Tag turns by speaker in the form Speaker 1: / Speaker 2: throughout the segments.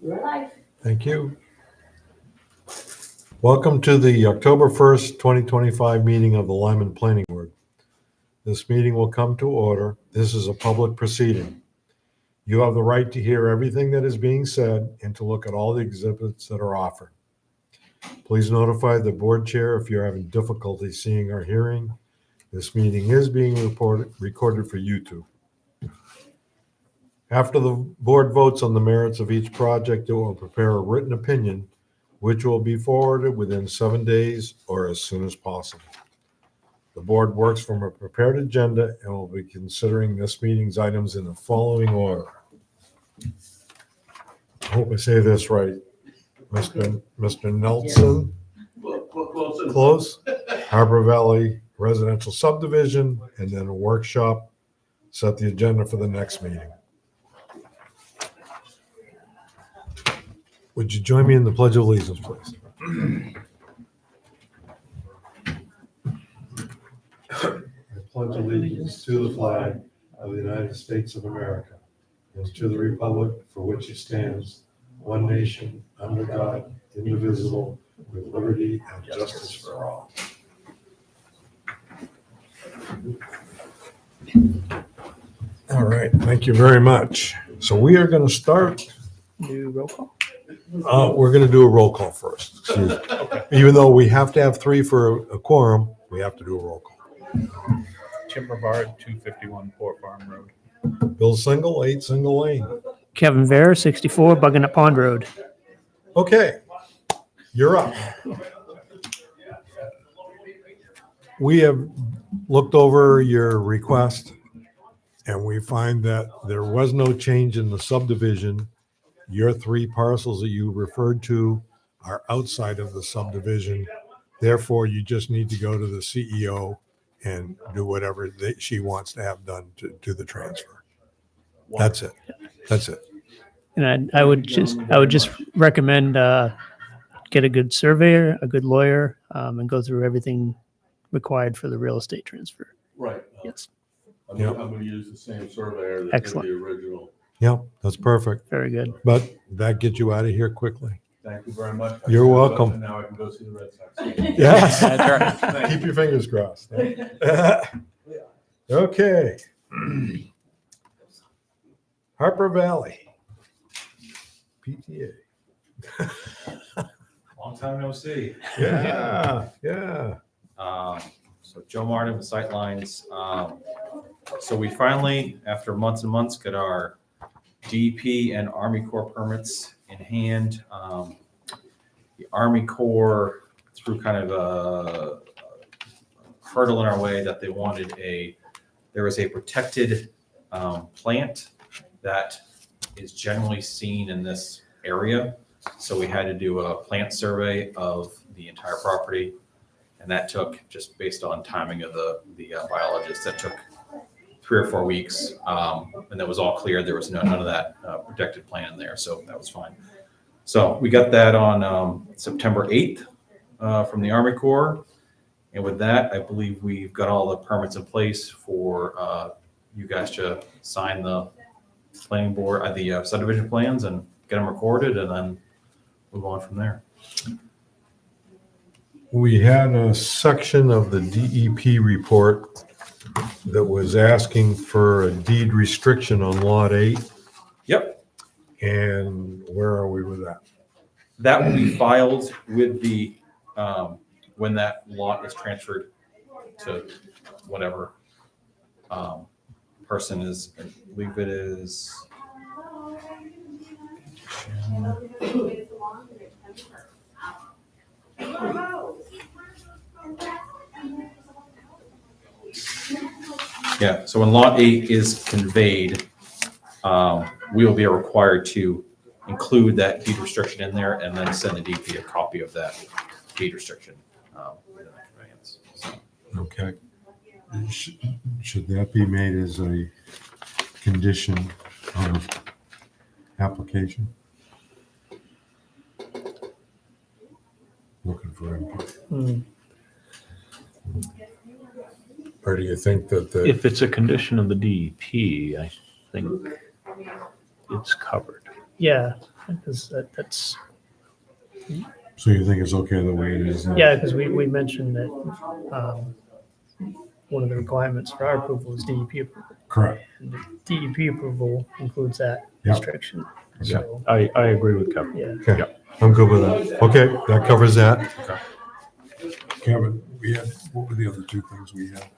Speaker 1: Your life.
Speaker 2: Thank you. Welcome to the October 1st, 2025 meeting of the Lyman Planning Board. This meeting will come to order. This is a public proceeding. You have the right to hear everything that is being said and to look at all the exhibits that are offered. Please notify the board chair if you're having difficulty seeing or hearing. This meeting is being recorded for YouTube. After the board votes on the merits of each project, it will prepare a written opinion, which will be forwarded within 7 days or as soon as possible. The board works from a prepared agenda and will be considering this meeting's items in the following order. I hope I say this right. Mr. Nelson, close, Harbor Valley Residential Subdivision, and then a workshop. Set the agenda for the next meeting. Would you join me in the Pledge of Allegiance, please? I pledge allegiance to the flag of the United States of America and to the republic for which it stands, one nation, under God, indivisible, with liberty and justice for all. All right, thank you very much. So we are going to start.
Speaker 3: Do roll call?
Speaker 2: We're going to do a roll call first. Excuse me.
Speaker 3: Okay.
Speaker 2: Even though we have to have 3 for a quorum, we have to do a roll call.
Speaker 3: Tim Brevard, 251 Port Farm Road.
Speaker 2: Bill Single, 8 Single Lane.
Speaker 4: Kevin Vera, 64 Bugging Pond Road.
Speaker 2: Okay, you're up. We have looked over your request and we find that there was no change in the subdivision. Your 3 parcels that you referred to are outside of the subdivision. Therefore, you just need to go to the CEO and do whatever she wants to have done to do the transfer. That's it. That's it.
Speaker 4: And I would just recommend get a good surveyor, a good lawyer, and go through everything required for the real estate transfer.
Speaker 5: Right.
Speaker 4: Yes,
Speaker 5: I'm
Speaker 2: Yep.
Speaker 5: going to use the same surveyor that did
Speaker 4: Excellent.
Speaker 5: the original.
Speaker 2: Yep, that's perfect.
Speaker 4: very good.
Speaker 2: But that gets you out of here quickly.
Speaker 5: Thank you very much.
Speaker 2: You're welcome.
Speaker 5: And now I can go see the Red Sox.
Speaker 2: Yes.
Speaker 4: That's
Speaker 5: right.
Speaker 2: Keep your fingers crossed. Okay. Harper Valley. PTA.
Speaker 6: Long time no see.
Speaker 2: Yeah, yeah.
Speaker 6: So Joe Martin with Sightlines. So we finally, after months and months, got our DEP and Army Corps permits in hand. The Army Corps threw kind of a hurdle in our way that they wanted there was a protected plant that is generally seen in this area. So we had to do a plant survey of the entire property. And that took, just based on timing of the biologist, that took 3 or 4 weeks. And that was all clear. There was none of that protected plant there. So that was fine. So we got that on September 8th from the Army Corps. And with that, I believe we've got all the permits in place for you guys to sign the planning board, the subdivision plans and get them recorded and then move on from there.
Speaker 2: We had a section of the DEP report that was asking for a deed restriction on Lot 8.
Speaker 6: Yep.
Speaker 2: And where are we with that?
Speaker 6: That will be filed with the, when that lot is transferred to whatever person is, I believe it is. Yeah, so when lot 8 is conveyed, we will be required to include that deed restriction in there and then send the DP a copy of that deed restriction. Within that conveyance. So,
Speaker 2: Okay. Should that be made as a condition of application? Looking for input. Or do you think that the,
Speaker 3: If it's a condition of the DEP, I think it's covered.
Speaker 4: Yeah, Because that's,
Speaker 2: So you think it's okay the way it is? now?
Speaker 4: yeah, because we mentioned that one of the requirements for our approval is DEP approval.
Speaker 2: Correct.
Speaker 4: And the DEP approval includes that
Speaker 2: Yep.
Speaker 4: restriction.
Speaker 2: Yeah.
Speaker 4: So,
Speaker 3: I agree with Kevin.
Speaker 4: yeah.
Speaker 2: Okay, I'm good with that. Okay, that covers that.
Speaker 6: Okay.
Speaker 2: Kevin, we had, what were the other two things we had?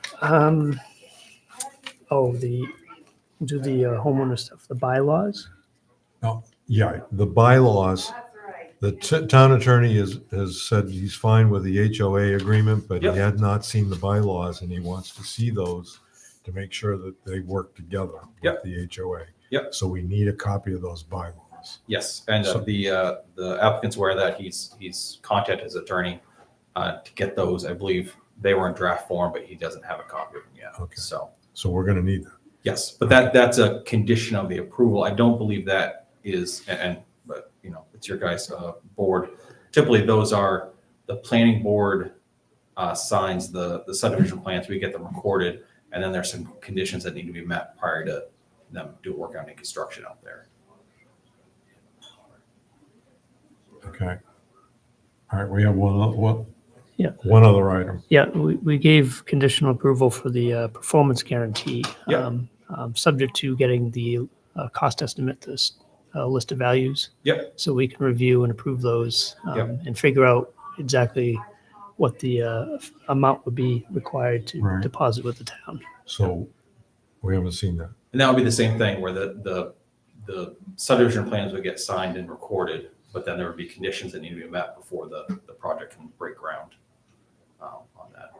Speaker 4: Do the homeowner stuff, the bylaws.
Speaker 2: Oh, yeah, the bylaws, the town attorney has said he's fine with the HOA agreement, but he
Speaker 6: Yep.
Speaker 2: had not seen the bylaws and he wants to see those to make sure that they work together with
Speaker 6: Yep.
Speaker 2: the HOA.
Speaker 6: Yep.
Speaker 2: So we need a copy of those bylaws.
Speaker 6: Yes, and
Speaker 2: So-
Speaker 6: the applicant's aware that he's contacted his attorney to get those. I believe they were in draft form, but he doesn't have a copy of them yet.
Speaker 2: Okay.
Speaker 6: So,
Speaker 2: So we're gonna need that.
Speaker 6: yes, but that's a condition of the approval. I don't believe that is, but you know, it's your guys' board. Typically, those are, the planning board signs the subdivision plans, we get them recorded, and then there's some conditions that need to be met prior to them do work on any construction out there.
Speaker 2: Okay. All right, we have one
Speaker 4: Yeah.
Speaker 2: other item.
Speaker 4: Yeah, we gave conditional approval for the performance guarantee.
Speaker 6: Yep.
Speaker 4: Subject to getting the cost estimate, this list of values.
Speaker 6: Yep.
Speaker 4: So we can review and approve those
Speaker 6: Yep.
Speaker 4: and figure out exactly what the amount would be required to
Speaker 2: Right.
Speaker 4: deposit with the town.
Speaker 2: So we haven't seen that.
Speaker 6: And that would be the same thing where the subdivision plans would get signed and recorded, but then there would be conditions that need to be met before the project can break ground on that.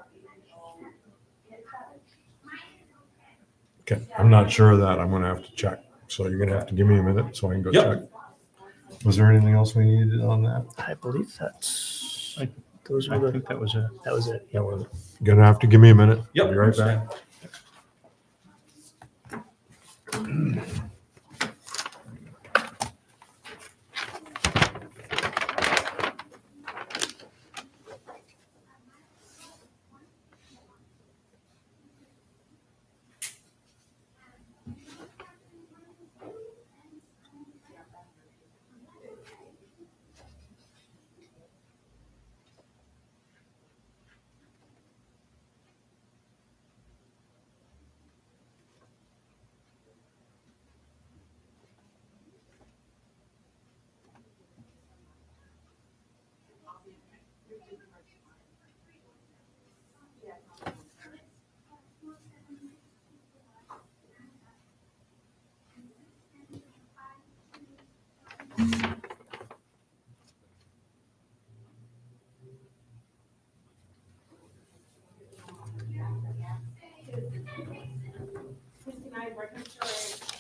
Speaker 2: Okay, I'm not sure of that. I'm gonna have to check. So you're gonna have to give me a minute so I can go
Speaker 6: Yep.
Speaker 2: check. Was there anything else we needed on that?
Speaker 4: I believe that's,
Speaker 3: I-
Speaker 4: those
Speaker 3: I
Speaker 4: were the,
Speaker 3: think that was it.
Speaker 4: that was it.
Speaker 2: That was it. Gonna have to give me a minute.
Speaker 6: Yep.
Speaker 2: I'll be right back.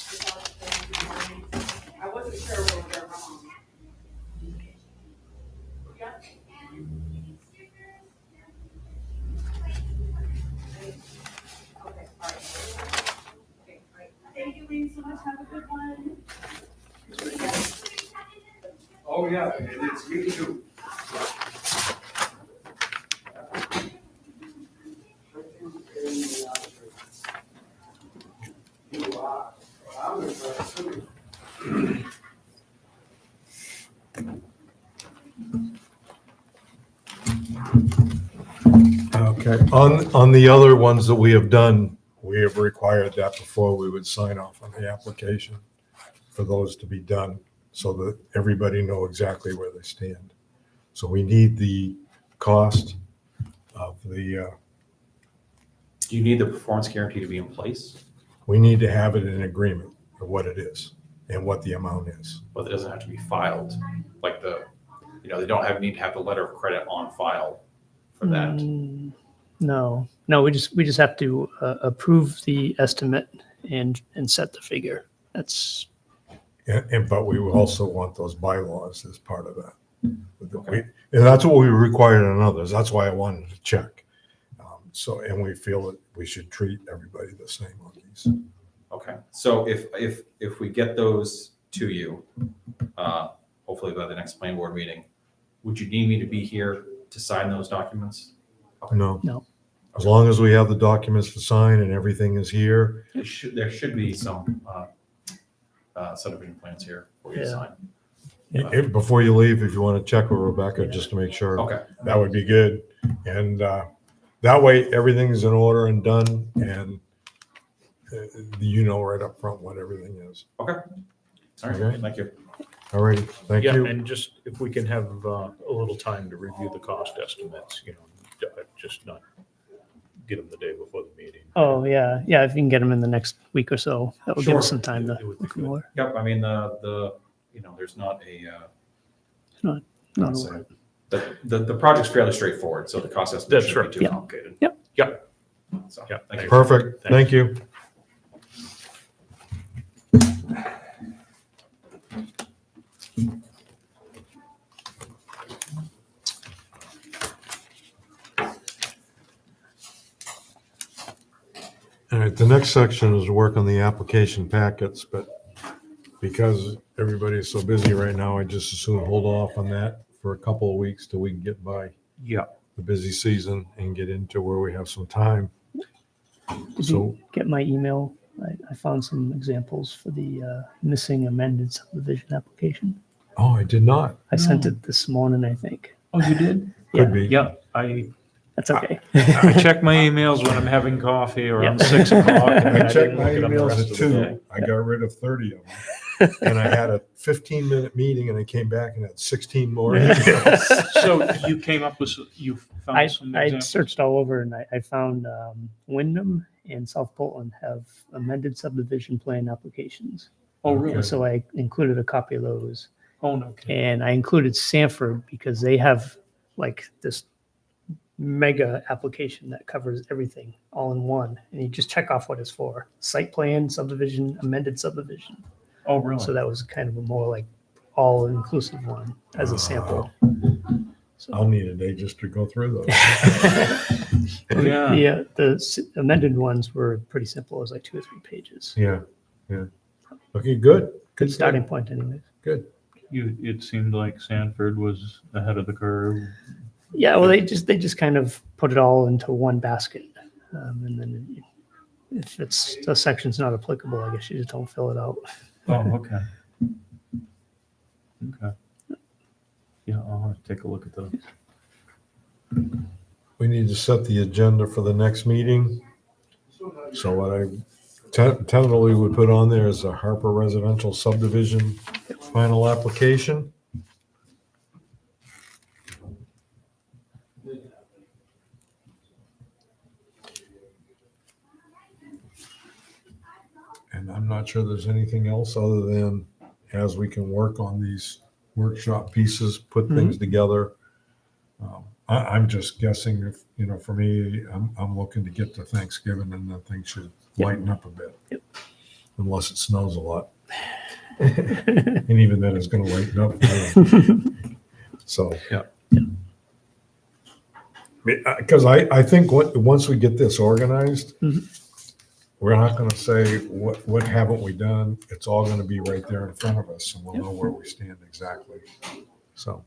Speaker 1: Christine, I wasn't sure where we were wrong. Yep. Okay, all right. Okay, great. Thank you, ladies, so much. Have a good one.
Speaker 5: Oh, yeah, it's you too.
Speaker 2: Okay, on the other ones that we have done, we have required that before we would sign off on the application for those to be done so that everybody know exactly where they stand. So we need the cost of the,
Speaker 6: Do you need the performance guarantee to be in place?
Speaker 2: we need to have it in agreement of what it is and what the amount is.
Speaker 6: But it doesn't have to be filed, like they don't need to have the letter of credit on file for that.
Speaker 4: No, we just have to approve the estimate and set the figure. That's,
Speaker 2: But we also want those bylaws as part of that.
Speaker 6: Okay.
Speaker 2: And that's what we required on others. That's why I wanted to check. And we feel that we should treat everybody the same on these.
Speaker 6: Okay, so if we get those to you, hopefully by the next planning board meeting, would you need me to be here to sign those documents?
Speaker 2: No.
Speaker 4: No.
Speaker 2: As long as we have the documents to sign and everything is here.
Speaker 6: There should be some subdivision plans here for you to
Speaker 4: Yeah.
Speaker 6: sign.
Speaker 2: Before you leave, if you want to check with Rebecca, just to make sure.
Speaker 6: Okay.
Speaker 2: That would be good. And that way, everything's in order and done, and you know right up front what everything is.
Speaker 6: Okay. All right,
Speaker 2: Okay.
Speaker 6: thank you.
Speaker 2: All righty, thank
Speaker 3: Yeah,
Speaker 2: you.
Speaker 3: and just if we can have a little time to review the cost estimates, just not get them the day before the meeting.
Speaker 4: Oh, yeah. Yeah, if you can get them in the next week or so, that would give us
Speaker 6: Sure.
Speaker 4: some time to
Speaker 3: It would be
Speaker 4: look
Speaker 3: good.
Speaker 4: more.
Speaker 6: Yep, I mean, there's not
Speaker 4: Not
Speaker 6: That's
Speaker 4: a lot.
Speaker 6: the project's fairly straightforward, so the cost estimate
Speaker 3: That's
Speaker 6: shouldn't be too
Speaker 4: right.
Speaker 6: complicated.
Speaker 4: Yep.
Speaker 3: Yep.
Speaker 6: So,
Speaker 3: Yeah.
Speaker 6: thank you.
Speaker 2: Perfect, thank you. All right, the next section is work on the application packets, but because everybody's so busy right now, I just assume hold off on that for a couple of weeks till we can get by
Speaker 3: Yeah.
Speaker 2: the busy season and get into where we have some time.
Speaker 4: Did
Speaker 2: So-
Speaker 4: you get my email? I found some examples for the missing amended subdivision application.
Speaker 2: Oh, I did not.
Speaker 4: I sent it this morning, I think.
Speaker 3: Oh, you did?
Speaker 2: Could be.
Speaker 3: Yeah, I
Speaker 4: That's okay.
Speaker 3: check my emails when I'm having coffee or around
Speaker 4: Yeah.
Speaker 3: 6 o'clock. and
Speaker 2: I checked
Speaker 3: didn't
Speaker 2: my
Speaker 3: look at them the
Speaker 2: emails
Speaker 3: rest
Speaker 2: at
Speaker 3: of the
Speaker 2: 2.
Speaker 3: day.
Speaker 2: I got rid of 30 of them. And I had a 15-minute meeting and I came back and had 16 more emails.
Speaker 3: So you came up with, you
Speaker 4: I,
Speaker 3: found some
Speaker 4: I
Speaker 3: examples?
Speaker 4: searched all over and I found Wyndham and South Portland have amended subdivision plan applications.
Speaker 3: Oh, really?
Speaker 4: So I included a copy of those.
Speaker 3: Oh, no. kidding.
Speaker 4: And I included Sanford because they have like this mega application that covers everything all in one. And you just check off what it's for. Site plan, subdivision, amended subdivision.
Speaker 3: Oh, really?
Speaker 4: So that was kind of a more like all inclusive one as a sample.
Speaker 2: I'll need a day just to go through those.
Speaker 3: Yeah.
Speaker 4: The amended ones were pretty simple. It was like 2 or 3 pages.
Speaker 2: Yeah, yeah. Okay, good.
Speaker 4: Good starting point anyways.
Speaker 2: Good.
Speaker 3: It seemed like Sanford was ahead of the curve.
Speaker 4: Yeah, well, they just kind of put it all into one basket, and then if it's a section's not applicable, I guess you just don't fill it out.
Speaker 3: Oh, okay. Okay. Yeah, I'll have to take a look at those.
Speaker 2: We need to set the agenda for the next meeting. So what I tentatively would put on there is a Harper Residential Subdivision final application. And I'm not sure there's anything else other than as we can work on these workshop pieces, put things together. I'm just guessing if, for me, I'm looking to get to Thanksgiving and then things should lighten up a bit.
Speaker 4: Yep.
Speaker 2: Unless it snows a lot. And even then it's gonna lighten up. So.
Speaker 3: Yeah.
Speaker 2: Because I think once we get this organized,
Speaker 4: Mhm.
Speaker 2: we're not gonna say, what haven't we done? It's all gonna be right there in front of us and we'll know where we stand exactly. So.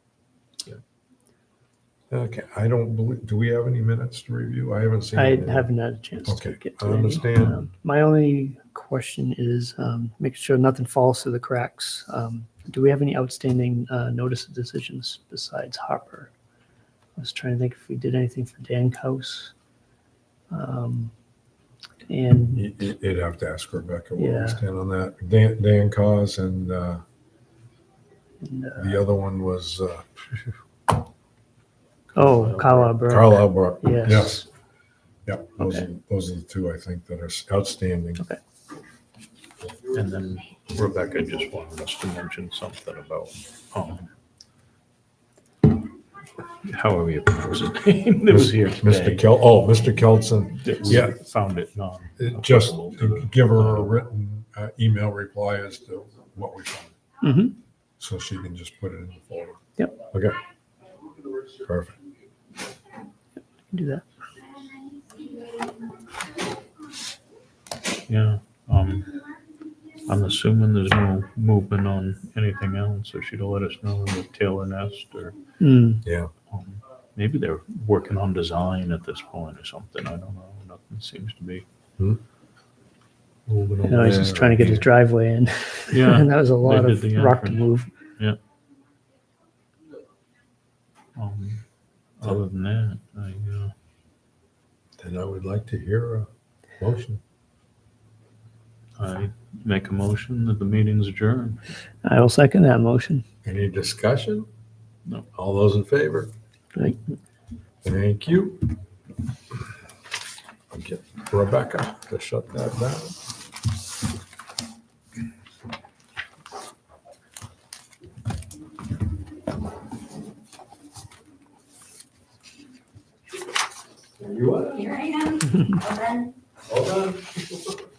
Speaker 2: Okay, I don't believe, do we have any minutes to review? I haven't seen.
Speaker 4: I
Speaker 2: any.
Speaker 4: haven't had a chance
Speaker 2: Okay,
Speaker 4: to get to
Speaker 2: I
Speaker 4: any.
Speaker 2: understand.
Speaker 4: My only question is making sure nothing falls through the cracks. Do we have any outstanding notice of decisions besides Harper? I was trying to think if we did anything for Dan Couse. And
Speaker 2: You'd have to ask Rebecca where
Speaker 4: Yeah.
Speaker 2: we stand on that. Dan Cause and the other one was
Speaker 4: Carlisle Burke.
Speaker 2: Carlisle Brook.
Speaker 4: Yes.
Speaker 2: Yep,
Speaker 4: Okay.
Speaker 2: those are the two I think that are outstanding.
Speaker 3: And then Rebecca just wanted us to mention something about, however you pronounce his name, that was here today.
Speaker 2: Mr. Kelson,
Speaker 3: That we
Speaker 2: yeah.
Speaker 3: Found it non.
Speaker 2: just give her a written email reply as to what we found.
Speaker 4: Mhm.
Speaker 2: So she can just put it in the folder.
Speaker 4: Yep.
Speaker 2: Okay. Perfect.
Speaker 4: Do that.
Speaker 3: Yeah, I'm assuming there's no movement on anything else, or she'll let us know in the Taylor Nest, or
Speaker 2: Yeah.
Speaker 3: maybe they're working on design at this point or something. I don't know. Nothing seems to be
Speaker 2: Hmm.
Speaker 3: moving
Speaker 4: I
Speaker 3: over
Speaker 4: know he's just trying to get his driveway in.
Speaker 3: Yeah,
Speaker 4: And that was a lot
Speaker 3: they
Speaker 4: of
Speaker 3: did the
Speaker 4: rock to
Speaker 3: entrance.
Speaker 4: move.
Speaker 3: Other than that,
Speaker 2: Then I would like to hear a motion.
Speaker 3: I make a motion that the meeting's adjourned.
Speaker 4: I will second that motion.
Speaker 2: Any discussion?
Speaker 3: No.
Speaker 2: All those in favor?
Speaker 4: Right.
Speaker 2: Thank you. I'll get Rebecca to shut that down. There you are.
Speaker 1: Here I am. Well then,
Speaker 2: Hold on.